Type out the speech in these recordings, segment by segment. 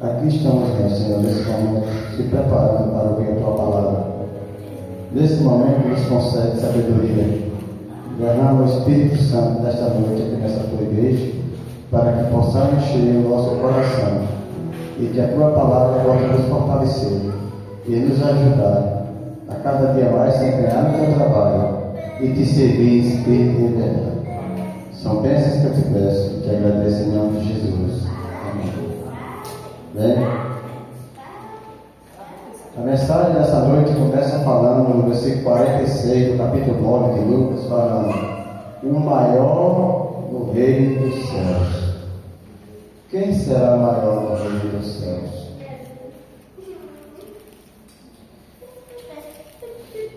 Aqui estamos, meu Senhor, nesse momento, se preparando para ouvir a Tua palavra. Nesse momento, nos concede sabedoria. Derrama o Espírito Santo desta noite aqui nessa Tua igreja, para que possamos encher o nosso coração e que a Tua palavra possa nos fortalecer e nos ajudar a cada dia mais se empenhar no Teu trabalho e Te servir em espírito e em verdade. São bênçãos que eu Te peço e Te agradeço em nome de Jesus. Bem, a mensagem dessa noite começa falando no versículo 46 do capítulo 9 de Lucas, falando: o maior no reino dos céus. Quem será maior no reino dos céus?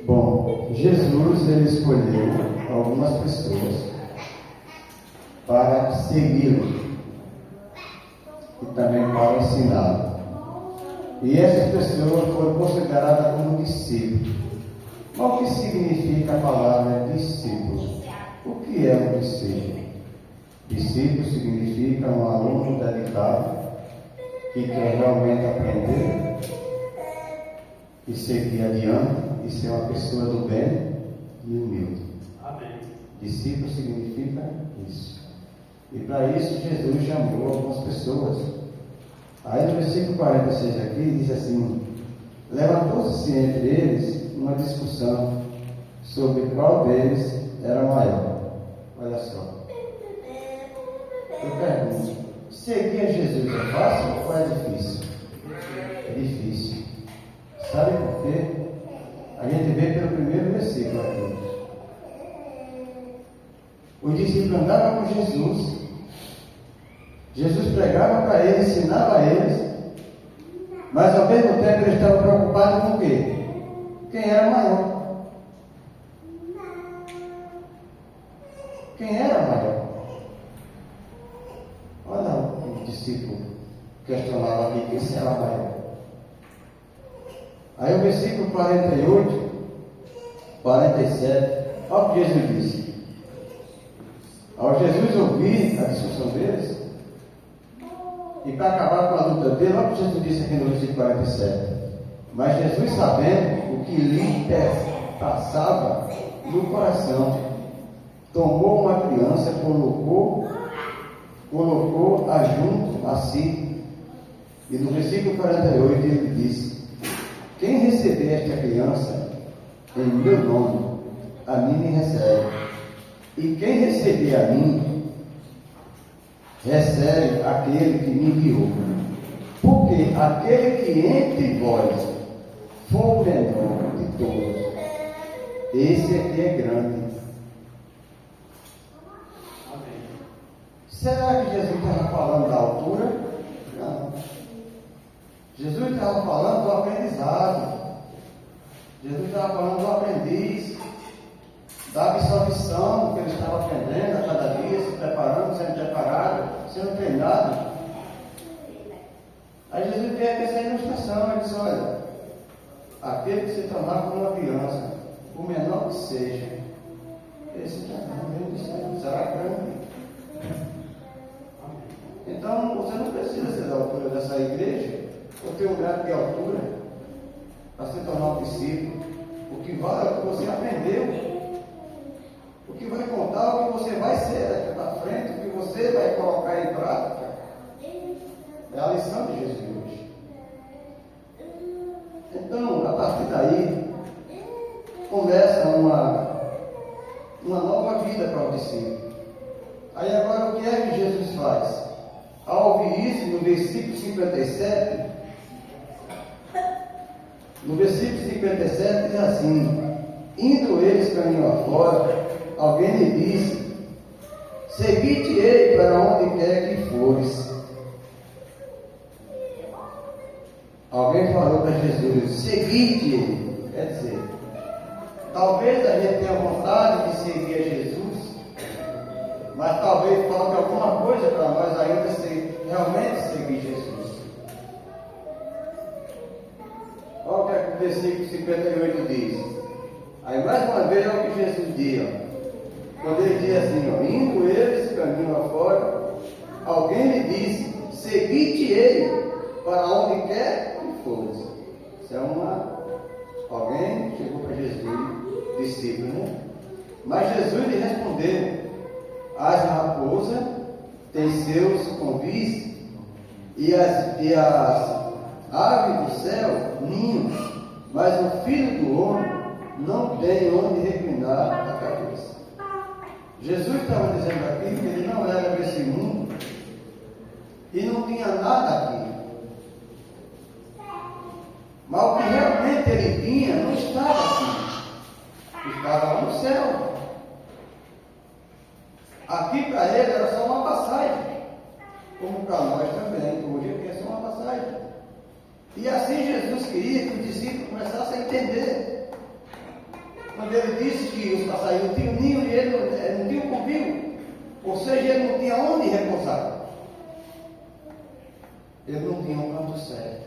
Bom, Jesus ele escolheu algumas pessoas para segui-lo e também para ensiná-lo. E essas pessoas foram consideradas como discípulos. Mas o que significa a palavra discípulo? O que é um discípulo? Discípulo significa um aluno dedicado que quer realmente aprender e seguir adiante e ser uma pessoa do bem e humilde. Amém. Discípulo significa isso. E para isso Jesus chamou algumas pessoas. Aí no versículo 46 aqui diz assim: levantou-se entre eles uma discussão sobre qual deles era maior. Olha só. Eu pergunto: seguir a Jesus é fácil ou é difícil? É difícil. Sabe por quê? A gente vê pelo primeiro versículo aqui. Os discípulos andavam com Jesus. Jesus pregava para eles, ensinava a eles, mas ao mesmo tempo eles estavam preocupados com o quê? Quem era maior? Quem era maior? Olha o discípulo questionava aqui: quem será maior? Aí o versículo 48, 47, olha o que Jesus disse. Ao Jesus ouvir a discussão deles, e para acabar com a luta dele, olha o que Jesus disse aqui no versículo 47. Mas Jesus, sabendo o que lhe passava no coração, tomou uma criança, colocou-a junto a si. E no versículo 48 ele disse: quem receber esta criança em meu nome, a mim me recebe. E quem receber a mim, recebe aquele que me enviou. Porque aquele que entre vós for o menor de todos, esse aqui é grande. Amém. Será que Jesus estava falando da altura? Não. Jesus estava falando do aprendizado. Jesus estava falando do aprendiz, da absorção que ele estava aprendendo a cada dia, se preparando, sendo preparado, sendo treinado. Aí Jesus veio essa ilustração, ele disse: olha, aquele que se tornar como uma criança, o menor que seja, esse já será grande. Então você não precisa ser da altura dessa igreja, ou ter um grau de altura, para se tornar um discípulo. O que vale é o que você aprendeu. O que vai contar é o que você vai ser daqui para frente, o que você vai colocar em prática. É a lição de Jesus hoje. Então, a partir daí, começa uma nova vida para o discípulo. Aí agora, o que é que Jesus faz? Ao ouvir isso, no versículo 57, no versículo 57 diz assim: indo eles caminho afora, alguém lhe disse: segui-te-ei para onde quer que fores. Alguém falou para Jesus: segui-te-ei. Quer dizer, talvez a gente tenha vontade de seguir a Jesus, mas talvez falte alguma coisa para nós ainda realmente seguir Jesus. Olha o que é que o versículo 58 diz. Aí mais uma vez olha o que Jesus diz, ó. Quando ele diz assim, indo eles caminho afora, alguém lhe disse: segui-te-ei para onde quer que fores. Isso é alguém que chegou para Jesus, discípulo, né? Mas Jesus lhe respondeu: as raposas têm seus convis e as aves do céu ninhos, mas o Filho do Homem não tem onde reclinar a cabeça. Jesus estava dizendo aqui que ele não era desse mundo e não tinha nada aqui. Mas o que realmente ele tinha não estava aqui, estava lá no céu. Aqui para ele era só uma passagem, como para nós também, hoje aqui é só uma passagem. E assim Jesus queria que os discípulos começassem a entender. Quando ele disse que os passarinhos tinham ninho e ele não tinha um covil, ou seja, ele não tinha onde repousar. Ele não tinha um canto certo.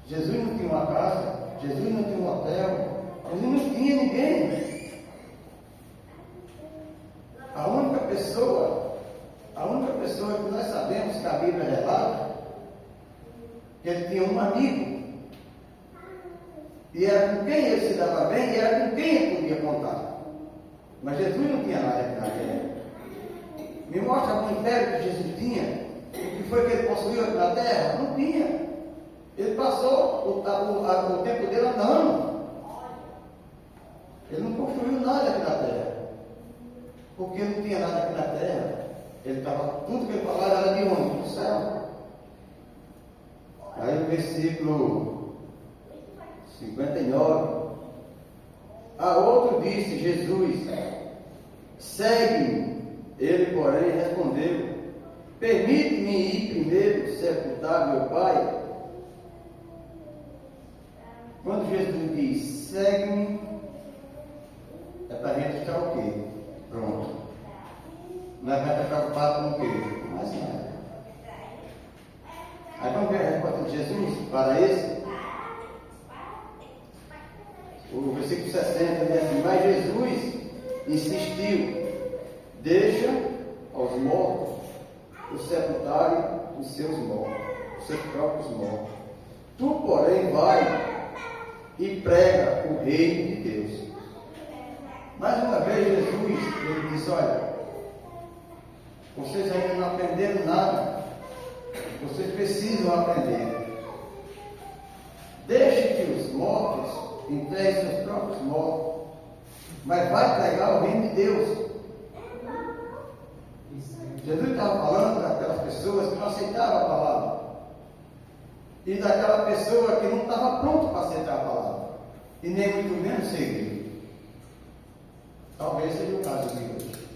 Jesus não tinha uma casa, Jesus não tinha um hotel, Jesus não tinha ninguém. A única pessoa que nós sabemos que a Bíblia relata, que ele tinha um amigo, e era com quem ele se dava bem, e era com quem ele podia contar. Mas Jesus não tinha nada aqui na terra. Me mostra algum império que Jesus tinha, o que foi que ele construiu aqui na terra? Não tinha. Ele passou o tempo dele andando. Ele não construiu nada aqui na terra. Porque não tinha nada aqui na terra. Tudo que ele falava era de onde? Do céu. Aí o versículo 59. A outro disse Jesus: segue-me. Ele, porém, respondeu: permite-me ir primeiro sepultar meu pai. Quando Jesus diz segue-me, é para a gente estar o quê? Pronto. Não é para estar preocupado com o quê? Mais nada. Aí vamos ver a resposta de Jesus para esse. O versículo 60 diz assim: mas Jesus insistiu: deixa aos mortos o sepultarem os seus mortos, os seus próprios mortos. Tu, porém, vai e prega o reino de Deus. Mais uma vez Jesus, ele disse: olha, vocês ainda não aprenderam nada, vocês precisam aprender. Deixe que os mortos entreguem seus próprios mortos, mas vai pregar o reino de Deus. Jesus estava falando daquelas pessoas que não aceitavam a palavra, e daquela pessoa que não estava pronto para aceitar a palavra, e nem muito menos seguir. Talvez seja o caso de hoje.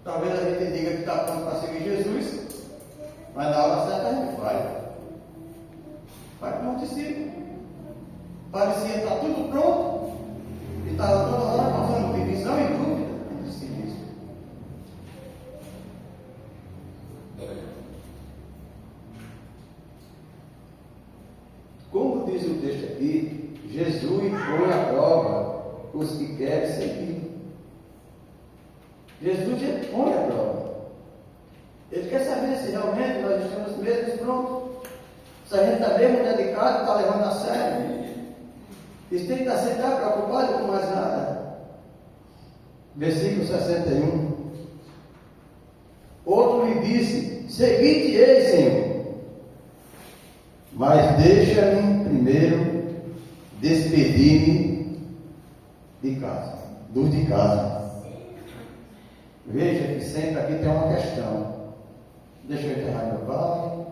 Talvez a gente diga que está pronto para seguir Jesus, mas na hora certa a gente vai. Vai como discípulo. Parecia estar tudo pronto, e estava toda hora passando divisão e dúvida entre si mesmo. Como diz o texto aqui, Jesus põe à prova os que querem seguir. Jesus põe à prova. Ele quer saber se realmente nós estamos mesmo prontos. Se a gente está mesmo dedicado, está levando a sério. Isso tem que estar sempre preocupado com mais nada. Versículo 61. Outro lhe disse: segui-te-ei, Senhor, mas deixa-me primeiro despedir-me de casa, dos de casa. Veja que sempre aqui tem uma questão: deixa eu enterrar meu pai,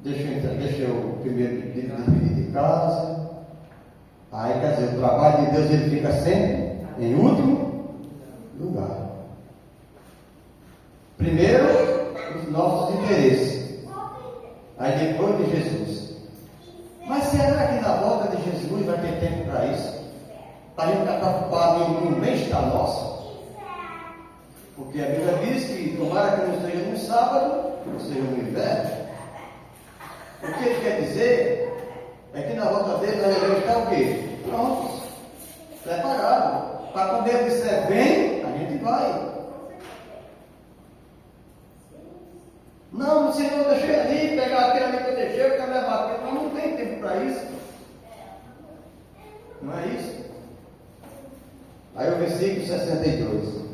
deixa eu primeiro despedir de casa. Aí quer dizer, o trabalho de Deus ele fica sempre em último lugar. Primeiro, os nossos interesses. Aí depois de Jesus. Mas será que na volta de Jesus vai ter tempo para isso? Para a gente estar preocupado no bem-estar nosso? Porque a Bíblia diz que tomara que não seja no sábado, não seja no inverno. O que ele quer dizer é que na volta dele nós devemos estar o quê? Prontos, preparados. Para quando ele disser vem, a gente vai. Não, Senhor, deixa eu ali pegar aquele Aí o versículo 62.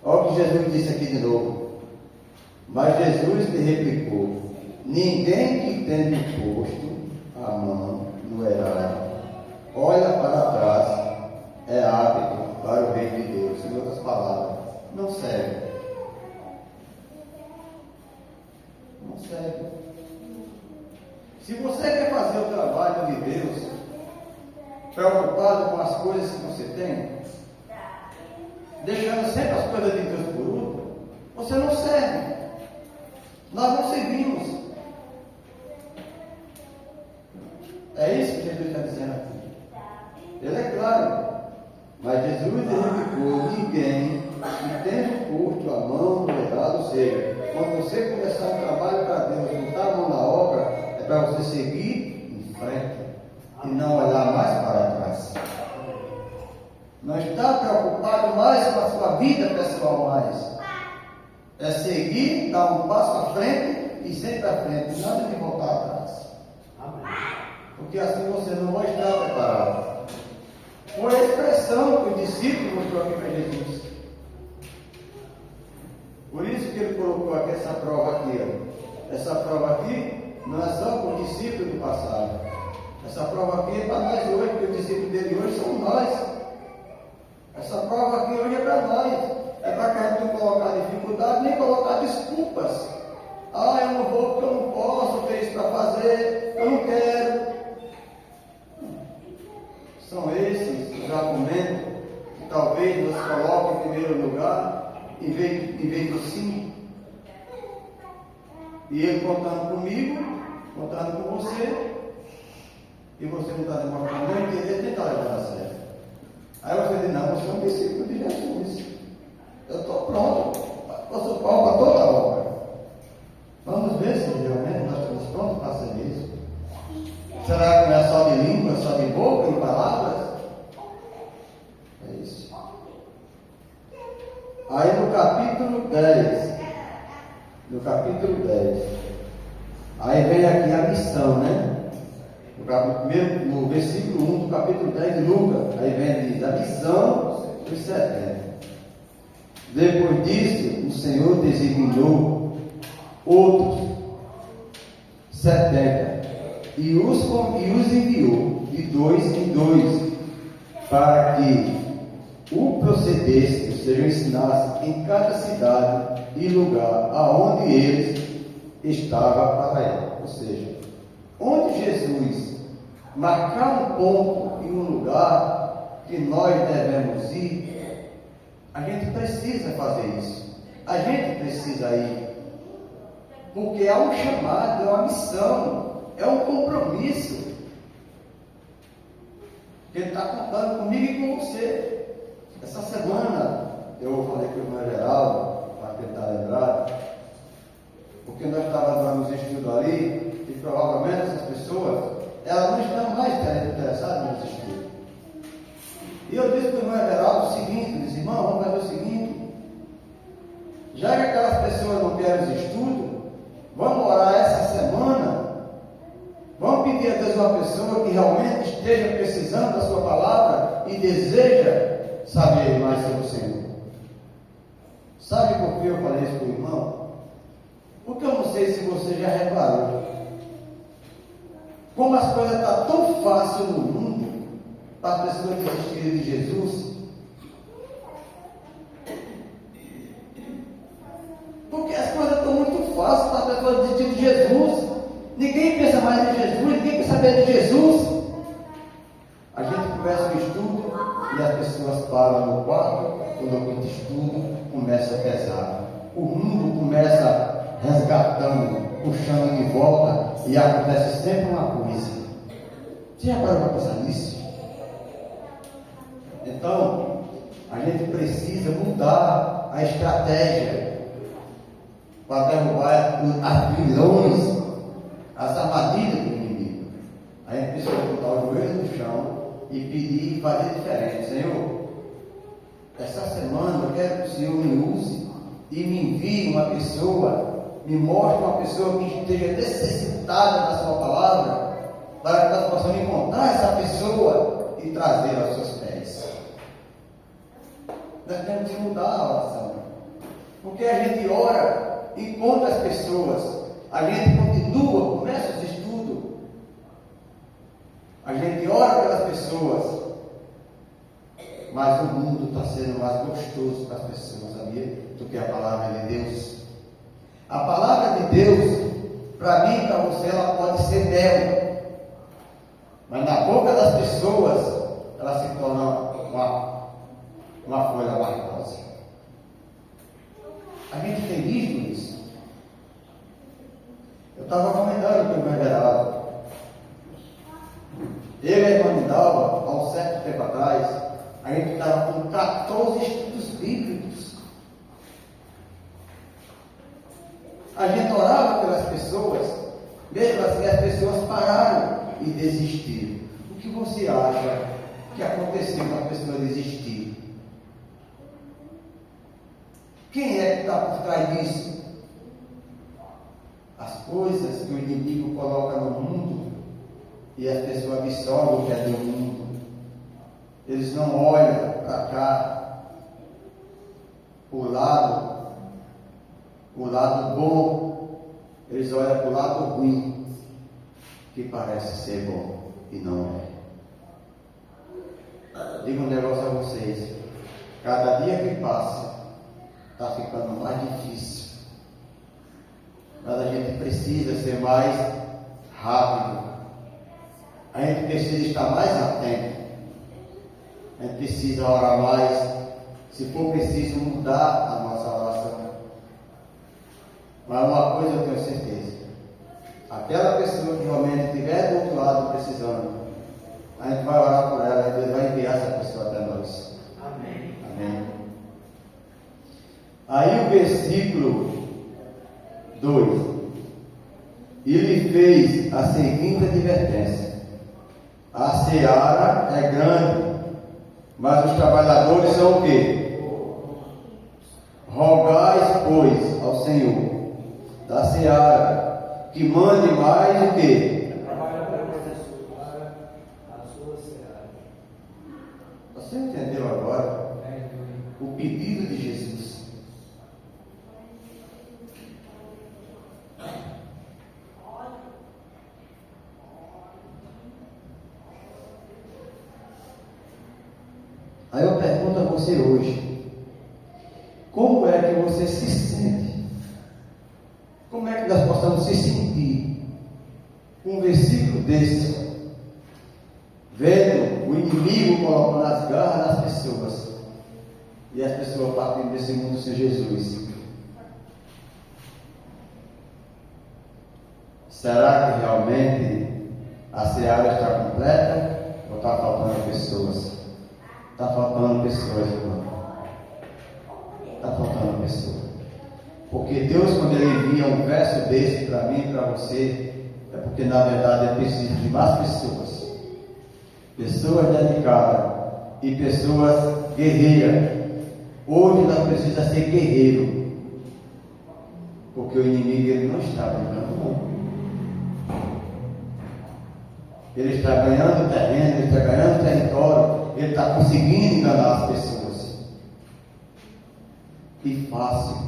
Olha o que Jesus disse aqui de novo. Mas Jesus lhe replicou: ninguém que tendo posto a mão no erário, olha para trás, é hábito para o reino de Deus. Em outras palavras, não serve. Não serve. Se você quer fazer o trabalho de Deus, preocupado com as coisas que você tem, deixando sempre as coisas de Deus por último, você não serve. Nós não servimos. É isso que Jesus está dizendo aqui. Ele é claro. Mas Jesus replicou: ninguém que tendo posto a mão no errado, ou seja, quando você começar um trabalho para Deus, botar a mão na obra, é para você seguir em frente e não olhar mais para trás. Não está preocupado mais com a sua vida pessoal mais. É seguir, dar um passo à frente e sempre à frente, nada de voltar atrás. Porque assim você não vai estar preparado. Foi a expressão que o discípulo mostrou aqui para Jesus. Por isso que ele colocou aqui essa prova aqui. Ó. Essa prova aqui não é só para o discípulo do passado. Essa prova aqui é para nós hoje, porque os discípulos dele hoje somos nós. Essa prova aqui hoje é para nós. É para que a gente não colocar dificuldade, nem colocar desculpas. Ah, eu não vou porque eu não posso, ter isso para fazer, eu não quero. São esses os argumentos que talvez nos coloquem em primeiro lugar, em vez do sim. E ele contando comigo, contando com você, e você não está demonstrando meu interesse, nem está levando a sério. Aí você diz: não, eu sou um discípulo de Jesus. Eu estou pronto. Eu sou pronto para toda a obra. Vamos ver se realmente nós estamos prontos para fazer isso. Será que não é só de língua, só de boca, em palavras? É isso. Aí no capítulo 10. No capítulo 10. Aí vem aqui a missão, né? No versículo 1 do capítulo 10 de Lucas. Aí vem diz: a missão dos 70. Depois disso, o Senhor designou outros 70 e os enviou de 2 em 2 para que o procedesse, ou seja, ensinasse em cada cidade e lugar aonde eles estavam para ir. Ou seja, onde Jesus marcar um ponto e um lugar que nós devemos ir, a gente precisa fazer isso. A gente precisa ir. Porque é um chamado, é uma missão, é um compromisso. Ele está contando comigo e com você. Essa semana, eu falei com o irmão Geraldo, para tentar lembrar, porque nós estávamos nos estudos ali, e provavelmente essas pessoas, elas não estão mais interessadas nos estudos. E eu disse para o irmão Everaldo o seguinte: disse: irmão, vamos fazer o seguinte, já que aquelas pessoas não querem os estudos, vamos orar essa semana, vamos pedir a Deus uma pessoa que realmente esteja precisando da sua palavra e deseja saber mais sobre o Senhor. Sabe por que eu falei isso para o irmão? Porque eu não sei se você já reparou como as coisas estão tão fáceis no mundo para as pessoas desistirem de Jesus. Porque as coisas estão muito fáceis para as pessoas desistirem de Jesus. Ninguém pensa mais em Jesus, ninguém quer saber de Jesus. A gente começa o estudo e as pessoas param no quarto. Quando eu estudo, começa a pesar. O mundo começa resgatando, puxando de volta, e acontece sempre uma coisa. Você já parou para pensar nisso? Então, a gente precisa mudar a estratégia para derrubar as grilhões, as armadilhas do inimigo. A gente precisa botar o joelho no chão e pedir e fazer diferente. Senhor, essa semana eu quero que o Senhor me use e me envie uma pessoa, me mostre uma pessoa que esteja necessitada da sua palavra, para que nós possamos encontrar essa pessoa e trazê-la aos seus pés. Nós temos que mudar a oração. Porque a gente ora, encontra as pessoas, a gente continua, começa os estudos, a gente ora pelas pessoas, mas o mundo está sendo mais gostoso para as pessoas, sabia? Do que a palavra de Deus. A palavra de Deus, para mim e para você, ela pode ser mel, mas na boca das pessoas, ela se torna uma folha amargosa. A gente tem visto isso. Eu estava comentando com o irmão Geraldo. Eu e a irmã Nidalva, há um certo tempo atrás, a gente estava com 14 estudos bíblicos. A gente orava pelas pessoas, mesmo assim as pessoas pararam e desistiram. O que você acha que aconteceu com a pessoa desistir? Quem é que está por trás disso? As coisas que o inimigo coloca no mundo e as pessoas absorvem o que é do mundo. Eles não olham para cá, o lado bom, eles olham para o lado ruim, que parece ser bom e não é. Digo um negócio a vocês: cada dia que passa, está ficando mais difícil. Mas a gente precisa ser mais rápido. A gente precisa estar mais atento. A gente precisa orar mais. Se for preciso, mudar a nossa oração. Mas uma coisa eu tenho certeza: aquela pessoa que realmente estiver do outro lado precisando, a gente vai orar por ela e Deus vai enviar essa pessoa até nós. Amém. Amém. Aí o versículo 2: e lhe fez a seguinte advertência: a seara é grande, mas os trabalhadores são o quê? Rogais, pois, ao Senhor da seara que mande mais o quê? A sua seara. Você entendeu agora o pedido de Jesus? Aí eu pergunto a você hoje: como é que você se sente? Como é que nós possamos se sentir com um versículo desse, vendo o inimigo colocando as garras nas pessoas e as pessoas partindo desse mundo sem Jesus? Será que realmente a seara está completa ou está faltando pessoas? Está faltando pessoas, irmão. Está faltando pessoas. Porque Deus, quando Ele envia um verso desse para mim e para você, é porque na verdade Ele precisa de mais pessoas. Pessoas dedicadas e pessoas guerreiras. Hoje nós precisamos ser guerreiros. Porque o inimigo ele não está brincando, não. Ele está ganhando terreno, ele está ganhando território, ele está conseguindo enganar as pessoas. E fácil.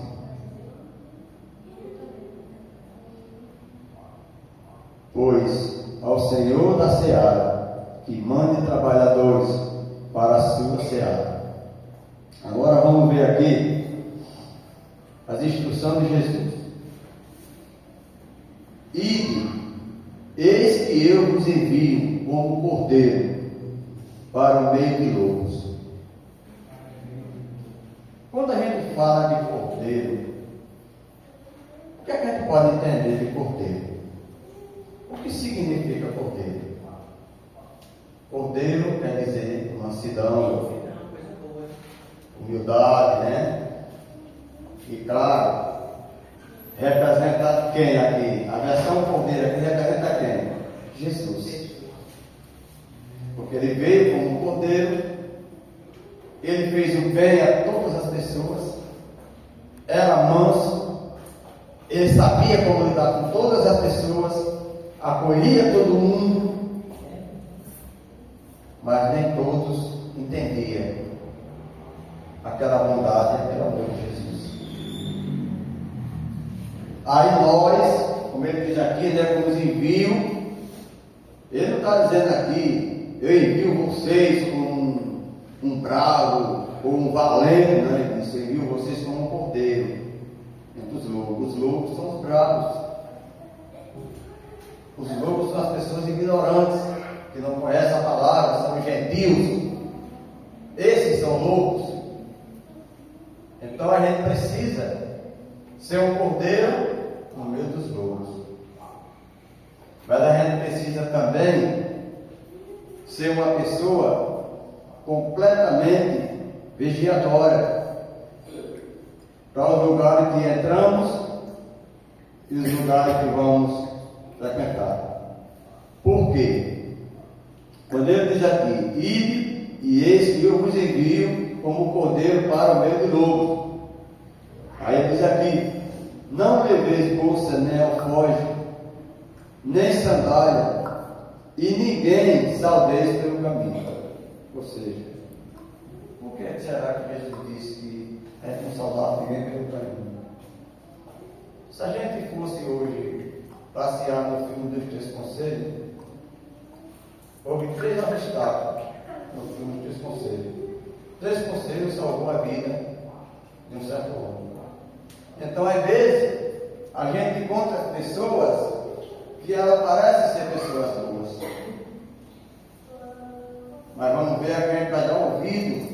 Pois ao Senhor da seara, que mande trabalhadores para a sua seara. Agora vamos ver aqui as instruções de Jesus. Ide, eis que eu vos envio como cordeiro para o meio de lobos. Quando a gente fala de cordeiro, o que é que a gente pode entender de cordeiro? O que significa cordeiro? Cordeiro quer dizer mansidão, humildade, né? E claro, representa quem aqui? A versão cordeiro aqui representa quem? Jesus. Porque ele veio como um cordeiro, ele fez o bem a todas as pessoas, era manso, ele sabia como lidar com todas as pessoas, acolhia todo mundo, mas nem todos entendiam a aquela bondade e aquele amor de Jesus. Aí nós, como ele diz aqui, né, como os envio, ele não está dizendo aqui, eu envio vocês como um bravo ou um valente, né? Ele disse, eu envio vocês como um cordeiro entre os lobos. Os lobos são os bravos. Os lobos são as pessoas ignorantes, que não conhecem a palavra, são gentios. Esses são lobos. Então a gente precisa ser um cordeiro no meio dos lobos. Mas a gente precisa também ser uma pessoa completamente vigiadora para os lugares que entramos e os lugares que vamos frequentar. Por quê? Quando ele diz aqui, ide e eis que eu vos envio como cordeiro para o meio do lobo. Aí ele diz aqui, não leveis bolsa nem alforje, nem sandália, e ninguém saudeis pelo caminho. Ou seja, por que será que Jesus disse que a gente não saudava ninguém pelo caminho? Se a gente fosse hoje passear no filme dos Três Conselhos, houve 3 obstáculos no filme dos Três Conselhos. 3 conselhos salvou a vida de um certo homem. Então, às vezes, a gente encontra pessoas que elas parecem ser pessoas boas, mas vamos ver, a gente vai dar ouvido.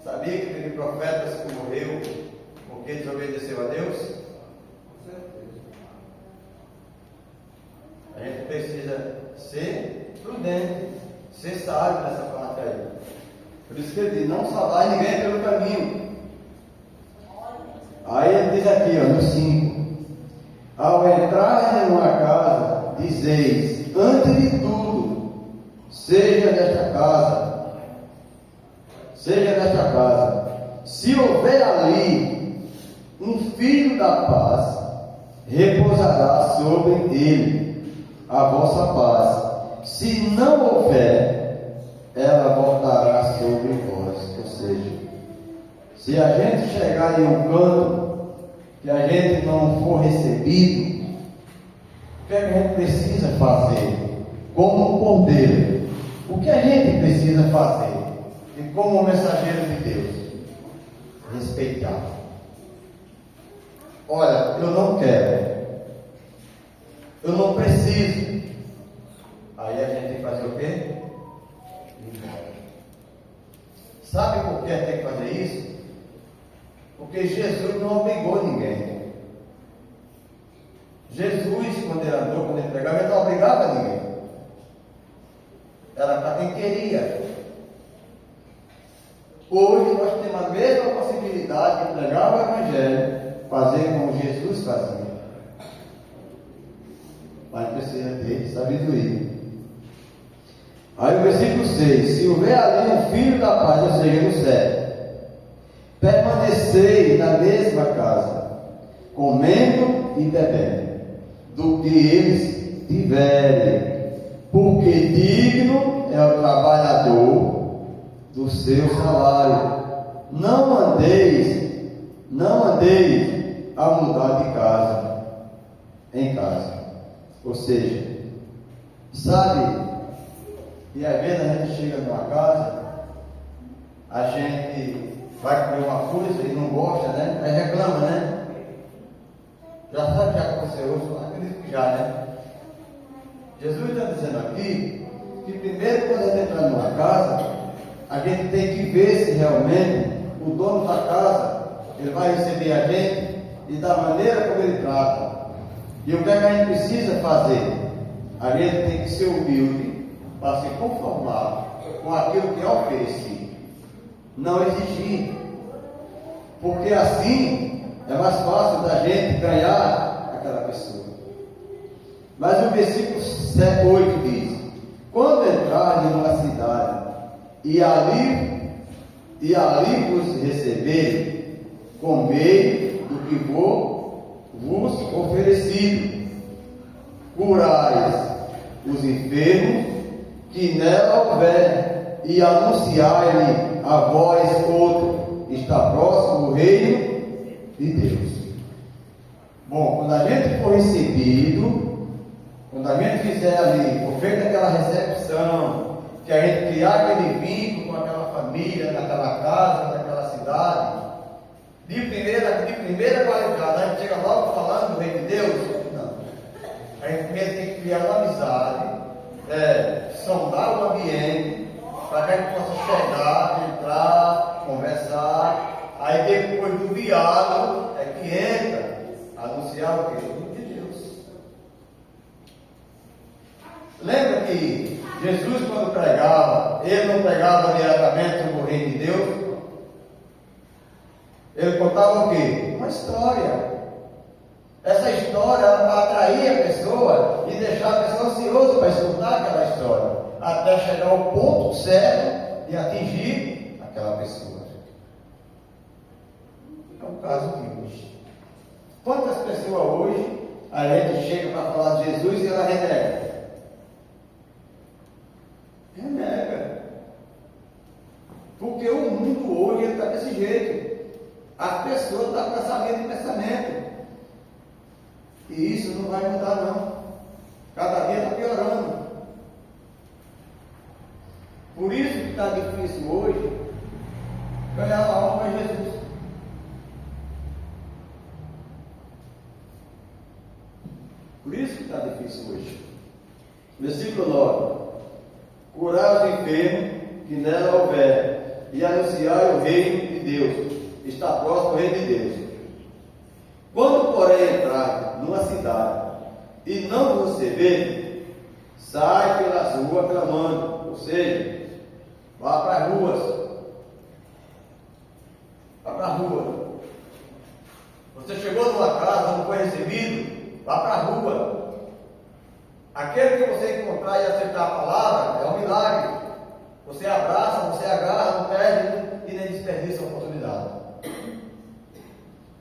Sabia que teve profetas que morreu porque desobedeceu a Deus? Com certeza. A gente precisa ser prudente, ser sábio nessa parte aí. Por isso que ele diz, não salvar ninguém pelo caminho. Aí ele diz aqui, no 5, ao entrar em uma casa, dizeis, antes de tudo, seja nesta casa, se houver ali um filho da paz, repousará sobre ele a vossa paz. Se não houver, ela voltará sobre vós. Ou seja, se a gente chegar em um canto que a gente não for recebido, o que é que a gente precisa fazer? Como um cordeiro, o que a gente precisa fazer? E como um mensageiro de Deus? Respeitar. Olha, eu não quero, eu não preciso. Aí a gente tem que fazer o quê? Sabe por que tem que fazer isso? Porque Jesus não obrigou ninguém. Jesus, quando ele andou, quando ele pregava, ele não obrigava ninguém. Era para quem queria. Hoje nós temos a mesma possibilidade de pregar o Evangelho, fazer como Jesus fazia. Mas precisa ter sabedoria. Aí o versículo 6, se houver ali um filho da paz, ou seja, no céu, permanecei na mesma casa, comendo e bebendo, do que eles tiverem, porque digno é o trabalhador do seu salário. Não andeis a mudar de casa em casa. Ou seja, sabe, e às vezes a gente chega numa casa, a gente vai comer uma coisa e não gosta, né? Aí reclama, né? Já sabe o que aconteceu hoje? Acredito que já, né? Jesus está dizendo aqui que primeiro, quando a gente entrar numa casa, a gente tem que ver se realmente o dono da casa ele vai receber a gente e da maneira como ele trata. E o que a gente precisa fazer? A gente tem que ser humilde para se conformar com aquilo que é oferecido. Não exigir. Porque assim é mais fácil da gente ganhar aquela pessoa. Mas o versículo 8 diz: quando entrar em uma cidade e ali vos receberem, comei do que vos oferecido, curais os enfermos que nela houver, e anunciai-lhe a vós outro, está próximo o reino de Deus. Bom, quando a gente for recebido, quando a gente fizer ali, for feita aquela recepção, que a gente criar aquele vínculo com aquela família, naquela casa, naquela cidade, de primeira qualidade, a gente chega logo falando do reino de Deus? Não. A gente primeiro tem que criar uma amizade, sondar o ambiente, para que a gente possa chegar, entrar, conversar, aí depois do diálogo é que entra, anunciar o que? O reino de Deus. Lembra que Jesus, quando pregava, ele não pregava diretamente sobre o reino de Deus? Ele contava o quê? Uma história. Essa história era para atrair a pessoa e deixar a pessoa ansiosa para escutar aquela história, até chegar ao ponto certo de atingir aquela pessoa. É o caso de hoje. Quantas pessoas hoje a gente chega para falar de Jesus e ela renega? Renega. Porque o mundo hoje está desse jeito. As pessoas estão com essa linha de pensamento. E isso não vai mudar não. Cada dia está piorando. Por isso que está difícil hoje ganhar a alma para Jesus. Por isso que está difícil hoje. Versículo 9. Curar os enfermos que nela houver, e anunciar o reino de Deus. Está próximo o reino de Deus. Quando, porém, entrar numa cidade e não vos receber, sai pelas ruas clamando, ou seja, vá para as ruas. Vá para a rua. Você chegou numa casa, não foi recebido, vá para a rua. Aquele que você encontrar e aceitar a palavra é um milagre. Você abraça, você agarra, não perde e nem desperdiça a oportunidade.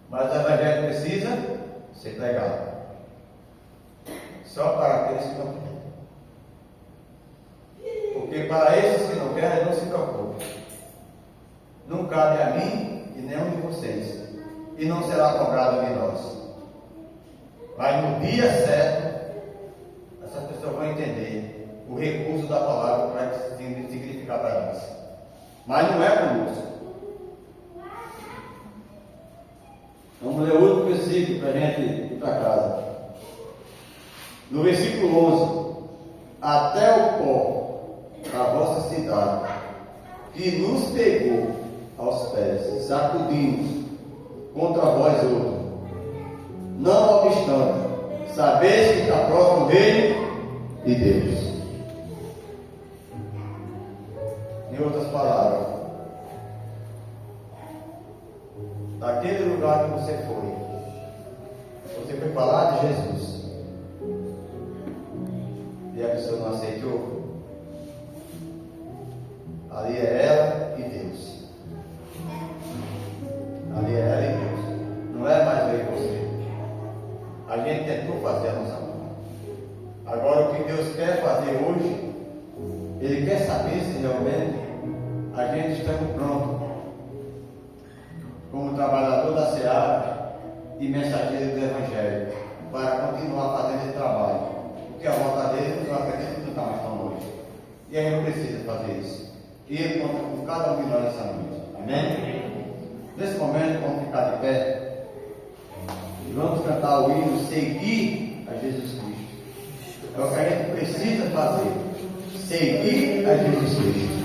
Mas o evangelho precisa ser pregado. Só para aqueles que não querem. Porque para esses que não querem, não se preocupe. Não cabe a mim e nenhum de vocês. E não será cobrado de nós. Mas no dia certo, essas pessoas vão entender o recurso da palavra para significar para nós. Mas não é conosco. Vamos ler outro versículo para a gente ir para casa. No versículo 11: até o pó da vossa cidade, que nos pegou aos pés, sacudimos contra vós outros. Não obstante, sabeis que está próximo o reino de Deus. Em outras palavras, daquele lugar que você foi falar de Jesus, e a pessoa não aceitou, ali é ela e Deus. Ali é ela e Deus. Não é mais eu e você. A gente tentou fazer a nossa parte. Agora o que Deus quer fazer hoje, Ele quer saber se realmente a gente está pronto como trabalhador da seara e mensageiro do Evangelho, para continuar fazendo esse trabalho, porque a volta dele, eu acredito que não está mais tão longe, e a gente precisa fazer isso, e Ele conta com cada um de nós nessa noite, amém? Nesse momento vamos ficar de pé e vamos cantar o hino Seguir a Jesus Cristo. É o que a gente precisa fazer, seguir a Jesus Cristo.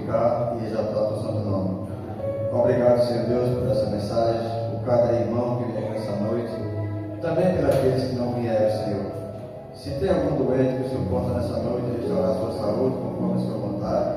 glorificar e exaltar o teu santo nome. Obrigado, Senhor Deus, por essa mensagem, por cada irmão que veio nessa noite, também pelos que não vieram, Senhor. Se tem algum doente que o Senhor possa nessa noite restaurar a sua saúde conforme a sua vontade,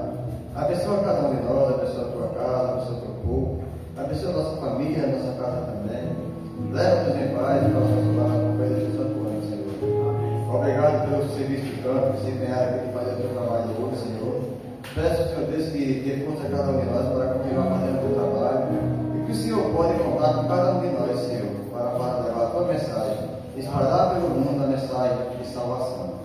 abençoa cada um de nós, abençoa a tua casa, abençoa o teu povo, abençoa a nossa família, a nossa casa também. Leva-nos em paz e nossa lá com coisa do santo ano, Senhor. Obrigado pelo serviço de campo que se empenharam aqui de fazer o teu trabalho hoje, Senhor. Peço, Senhor Deus, que dê força a cada um de nós para continuar fazendo o teu trabalho e que o Senhor pode contar com cada um de nós, Senhor, para levar a tua mensagem, espalhar pelo mundo a mensagem de salvação.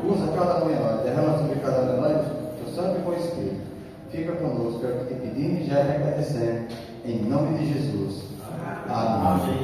Usa cada um de nós, derrama sobre cada um de nós o teu santo e bom Espírito. Fica conosco, é o que te pedimos e já agradecemos, em nome de Jesus. Amém.